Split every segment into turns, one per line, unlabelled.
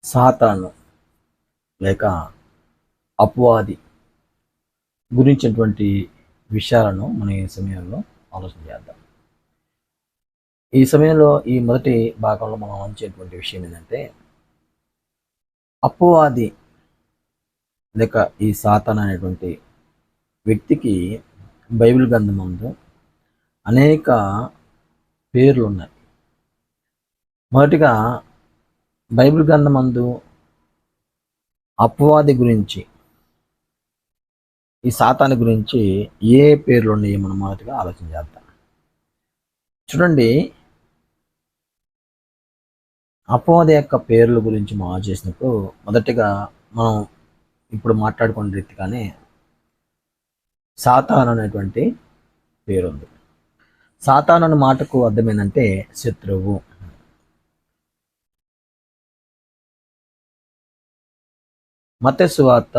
సాతాను లేక అపవాది గురించినటువంటి విషయాలను మనం ఈ సమయంలో ఆలోచన చేద్దాం. ఈ సమయంలో ఈ మొదటి భాగంలో మనం ఆలోచించేటువంటి విషయం ఏంటంటే, అపవాది లేక ఈ సాతాను అనేటువంటి వ్యక్తికి బైబిల్ గ్రంథమందు అనేక పేర్లు ఉన్నాయి. మొదటిగా బైబిల్ గ్రంథమందు అపవాది గురించి, ఈ సాతాను గురించి ఏ పేర్లు ఉన్నాయో మనం మొదటిగా ఆలోచన చేద్దాం. చూడండి, అపవాది యొక్క పేర్ల గురించి మనం చేసినప్పుడు మొదటిగా మనం ఇప్పుడు మాట్లాడుకున్న రీతిగానే సాతాను అనేటువంటి పేరు ఉంది. సాతాను అనే మాటకు అర్థం ఏంటంటే శత్రువు. మత్తయి సువార్త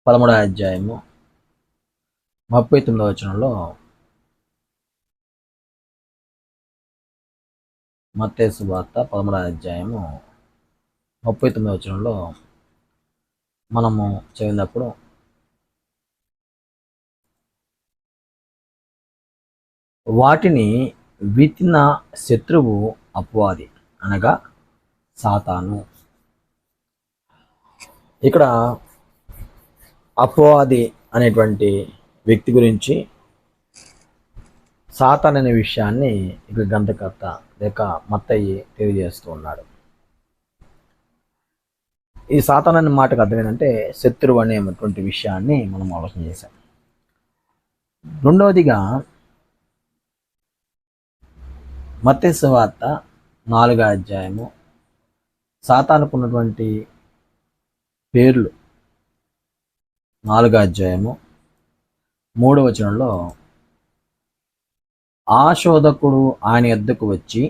13వ అధ్యాయము 39వ వచనంలో, మత్తయి సువార్త 13వ అధ్యాయము 39వ వచనంలో మనము చదివినప్పుడు, వాటిని విత్తిన శత్రువు అపవాది అనగా సాతాను. ఇక్కడ అపవాది అనేటువంటి వ్యక్తి గురించి, సాతాన్ అనే విషయాన్ని ఇక్కడ గ్రంథకర్త లేక మత్తయి తెలియజేస్తూ ఉన్నాడు. ఈ సాతాన్ అనే మాటకు అర్థం ఏంటంటే శత్రువు అనేటువంటి విషయాన్ని మనం ఆలోచన చేశాం. రెండవదిగా మత్తయి సువార్త 4వ అధ్యాయము సాతానుకు ఉన్నటువంటి పేర్లు 4వ అధ్యాయము 3వ వచనంలో, ఆ శోధకుడు ఆయన యొద్దకు వచ్చి,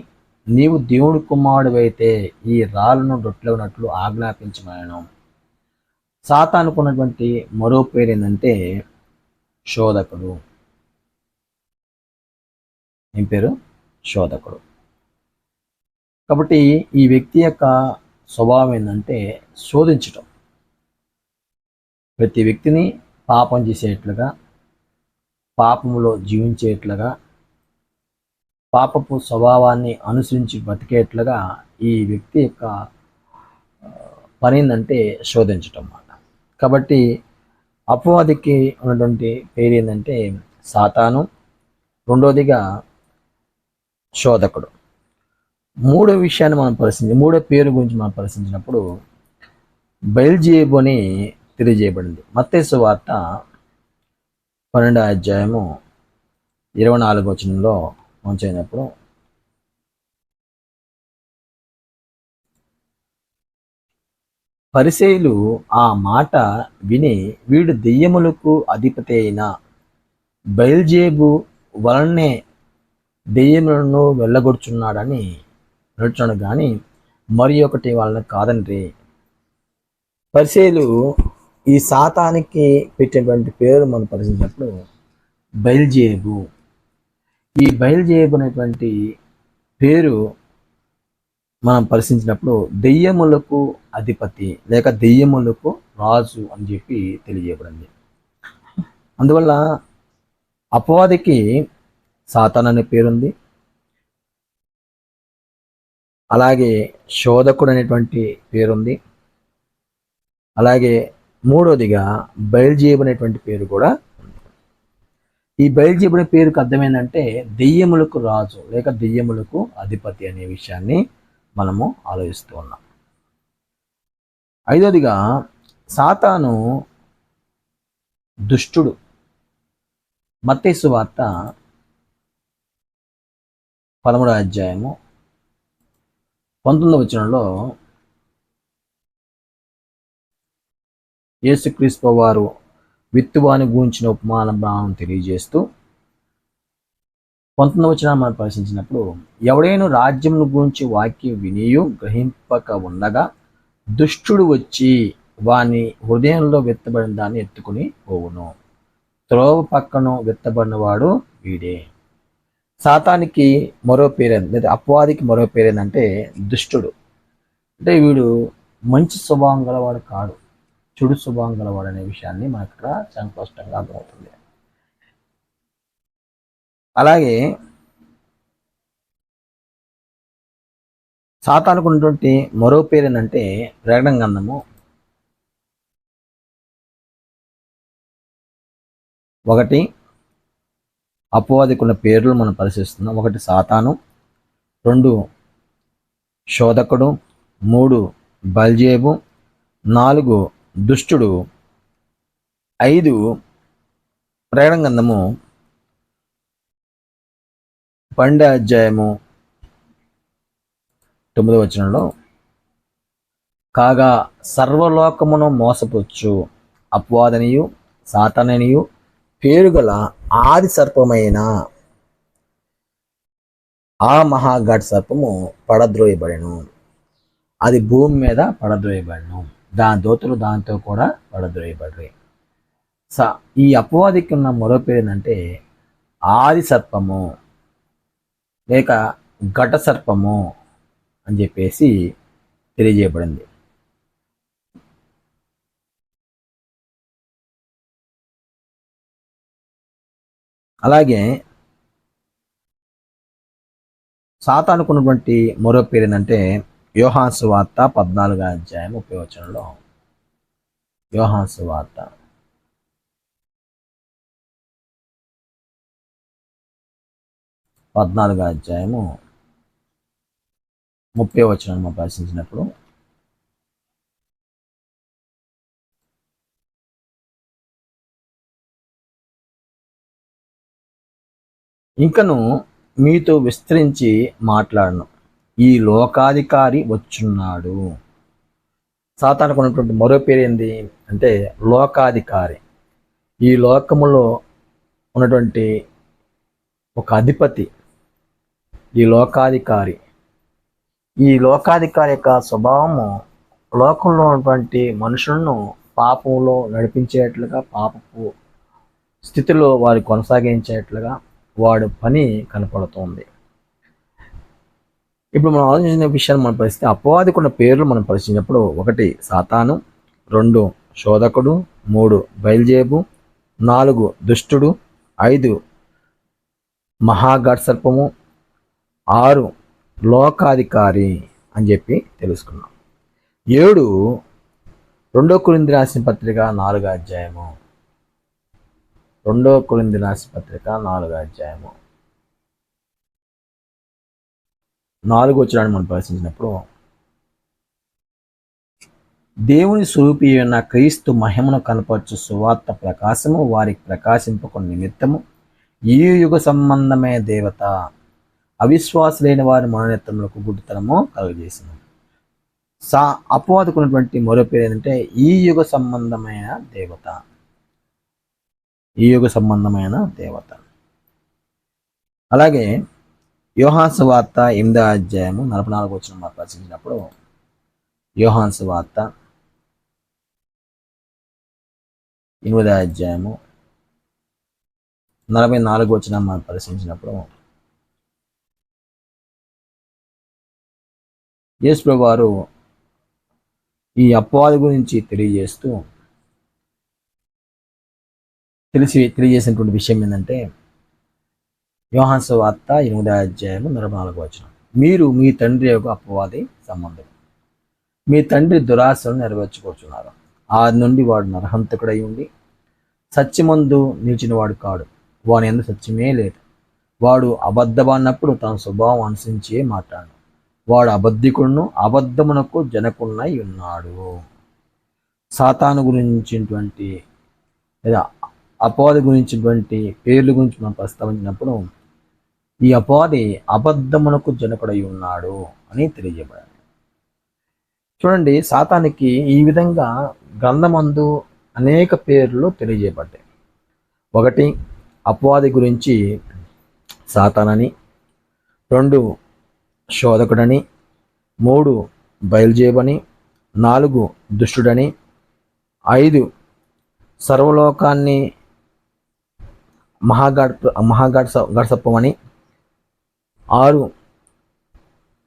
నీవు దేవుడి కుమారుడివైతే ఈ రాళ్ళను రొట్టెలగునట్లు ఆజ్ఞాపించమనెను. సాతానుకు ఉన్నటువంటి మరో పేరు ఏంటంటే శోధకుడు. ఏం పేరు? శోధకుడు. కాబట్టి ఈ వ్యక్తి యొక్క స్వభావం ఏంటంటే శోధించటం. ప్రతి వ్యక్తిని పాపం చేసేట్లుగా, పాపములో జీవించేట్లుగా, పాపపు స్వభావాన్ని అనుసరించి బతికేట్లుగా ఈ వ్యక్తి యొక్క పని ఏంటంటే శోధించటం అన్నమాట. కాబట్టి అపవాదికి ఉన్నటువంటి పేరు ఏంటంటే సాతాను, రెండోదిగా శోధకుడు. మూడో విషయాన్ని మనం మూడో పేరు గురించి మనం పరిశీలించినప్పుడు బెల్జెబూబు అని తెలియజేయబడింది. మత్తయి సువార్త 12వ అధ్యాయము 24వ వచనంలో మనం చదివినప్పుడు, పరిసయ్యులు ఆ మాట విని, వీడు దెయ్యములకు అధిపతి అయిన బెల్జెబూబు వలనే దెయ్యములను వెళ్ళగొడుచున్నాడని నడుచున్నాడు కానీ మరి ఒకటి వాళ్ళని కాదండి. పరిసయ్యులు ఈ సాతానికి పెట్టినటువంటి పేరు మనం పరిశీలించినప్పుడు బెల్జెబూబు. ఈ బెల్జెబూబు అనేటువంటి పేరు మనం పరిశీలించినప్పుడు దెయ్యములకు అధిపతి లేక దెయ్యములకు రాజు అని చెప్పి తెలియజేయబడింది. అందువల్ల అపవాదికి సాతాను అనే పేరుంది, అలాగే శోధకుడు అనేటువంటి పేరుంది, అలాగే మూడోదిగా బెల్జెబూబు అనేటువంటి పేరు కూడా ఉంది. ఈ బెల్జెబూబు అనే పేరుకు అర్థమైందంటే దెయ్యములకు రాజు లేక దెయ్యములకు అధిపతి అనే విషయాన్ని మనము ఆలోచిస్తూ ఉన్నాం. ఐదోదిగా సాతాను దుష్టుడు. మత్తయి సువార్త 13వ అధ్యాయము 19వ వచనంలో యేసుక్రీస్తు వారు విత్తువాని గూర్చిన ఉపమానం తెలియజేస్తూ 19వ వచనాన్ని మనం పరిశీలించినప్పుడు, ఎవడైనా రాజ్యమును గూర్చి వాక్యం వినియు గ్రహింపక ఉండగా దుష్టుడు వచ్చి వాని హృదయంలో విత్తబడిన దాన్ని ఎత్తుకుని పోవును. త్రోవ పక్కన విత్తబడిన వాడు వీడే. సాతానికి మరో పేరేంది, లేదా అపవాదికి మరో పేరేందంటే దుష్టుడు. అంటే వీడు మంచి స్వభావం గలవాడు కాడు, చెడు స్వభావం గలవాడు అనే విషయాన్ని మనకు ఇక్కడ చాలా స్పష్టంగా అర్థమవుతుంది. అలాగే సాతానుకు ఉన్నటువంటి మరో పేరు ఏంటంటే ప్రకటన గ్రంథము 1 అపవాదికున్న పేర్లు మనం పరిశీలిస్తున్నాం. 1 సాతాను, 2 శోధకుడు, 3 బల్జేబు, 4 దుష్టుడు, 5 ప్రకటన గ్రంథము 12వ అధ్యాయము 9వ వచనంలో, కాగా సర్వలోకమును మోసపుచ్చు అపవాదనియు సాతాననియు పేరుగల ఆది సర్పమైన ఆ మహాఘాట్ సర్పము పడద్రోయబడెను. అది భూమి మీద పడద్రోయబడను, దాని దూతలు దాంతో కూడా పడద్రోయబడ్డాయి. ఈ అపవాదికి ఉన్న మరో పేరు ఏంటంటే ఆది సర్పము లేక ఘట సర్పము అని చెప్పేసి తెలియజేయబడింది. అలాగే సాతానుకున్నటువంటి మరో పేరు ఏంటంటే యోహాను సువార్త 14వ అధ్యాయం 30వ వచనంలో, యోహాను సువార్త 14వ అధ్యాయము 30వ వచనాన్ని మనం పరిశీలించినప్పుడు, ఇంకను మీతో విస్తరించి మాట్లాడను, ఈ లోకాధికారి వచ్చున్నాడు. సాతానుకు ఉన్నటువంటి మరో పేరు ఏంది అంటే లోకాధికారి. ఈ లోకములో ఉన్నటువంటి ఒక అధిపతి ఈ లోకాధికారి. ఈ లోకాధికారి యొక్క స్వభావము లోకంలో ఉన్నటువంటి మనుషులను పాపంలో నడిపించేట్లుగా, పాపపు స్థితిలో వారు కొనసాగించేట్లుగా వాడు పని కనపడుతుంది. ఇప్పుడు మనం ఆలోచించిన విషయాన్ని మనం పరిస్థితి అపవాదికి ఉన్న పేర్లు మనం పరిశీలించినప్పుడు 1 సాతాను, 2 శోధకుడు, 3 బయల్జేబు, 4 దుష్టుడు, 5 మహాఘాట్ సర్పము, 6 లోకాధికారి అని చెప్పి తెలుసుకున్నాం. 7 2 కొరింథీ రాసిన పత్రిక 4వ అధ్యాయము, 2 కొరింథీ రాసిన పత్రిక 4వ అధ్యాయము 4వ వచనాన్ని మనం పరిశీలించినప్పుడు, దేవుని స్వరూపి అయిన క్రీస్తు మహిమను కనపరచు సువార్త ప్రకాశము వారికి ప్రకాశింపకున్న నిమిత్తము ఈ యుగ సంబంధమైన దేవత అవిశ్వాసులైన వారి మనోనేత్రములకు గుడ్డితనము కలుగజేసింది. అపవాదుకున్నటువంటి మరో పేరు ఏంటంటే ఈ యుగ సంబంధమైన దేవత. ఈ యుగ సంబంధమైన దేవత. అలాగే యోహాను సువార్త 8వ అధ్యాయము 44వ వచనం మనం పరిశీలించినప్పుడు, యోహాను సువార్త 8వ అధ్యాయము 44వ వచనం మనం పరిశీలించినప్పుడు, యేసు ప్రభువారు ఈ అపవాది గురించి తెలియజేసినటువంటి విషయం ఏంటంటే యోహాను సువార్త 8వ అధ్యాయము 44వ వచనం, మీరు మీ తండ్రి యొక్క అపవాది సంబంధం, మీ తండ్రి దురాశను నెరవేర్చుకోవచ్చున్నారు. ఆది నుండి వాడు నరహంతకుడై ఉండి సత్యమందు నిలిచినవాడు కాడు, వాని యందు సత్యమే లేదు. వాడు అబద్ధమన్నప్పుడు తన స్వభావం అనుసరించే మాట్లాడు, వాడు అబద్ధికుడును అబద్ధమునకు జనకున్నై ఉన్నాడు. సాతాను గురించినటువంటి లేదా అపవాది గురించినటువంటి పేర్ల గురించి మనం ప్రస్తావించినప్పుడు ఈ అపవాది అబద్ధమునకు జనకుడై ఉన్నాడు అని తెలియజేయబడింది. చూడండి, సాతానికి ఈ విధంగా గ్రంథమందు అనేక పేర్లు తెలియజేయబడ్డాయి. 1 అపవాది గురించి సాతానని, 2 శోధకుడని, 3 బయల్జేబని, 4 దుష్టుడని, 5 సర్వలోకాన్ని మహాఘాట్ సర్పమని, 6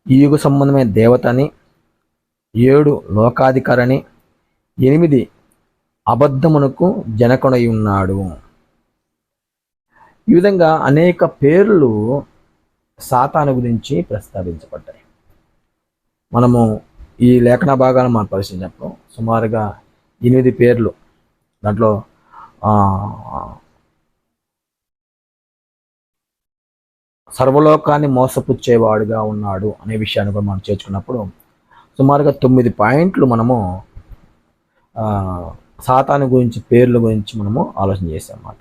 ఈ యుగ సంబంధమైన దేవత అని, 7 లోకాధికారని, 8 అబద్ధమునకు జనకుడై ఉన్నాడు. ఈ విధంగా అనేక పేర్లు సాతాను గురించి ప్రస్తావించబడ్డాయి. మనము ఈ లేఖన భాగాలను మనం పరిశీలించినప్పుడు సుమారుగా 8 పేర్లు, దాంట్లో సర్వలోకాన్ని మోసపుచ్చేవాడుగా ఉన్నాడు అనే విషయాన్ని కూడా మనం చేర్చుకున్నప్పుడు సుమారుగా 9 పాయింట్లు మనము సాతాను గురించి పేర్ల గురించి మనము ఆలోచన చేసాం అన్నమాట.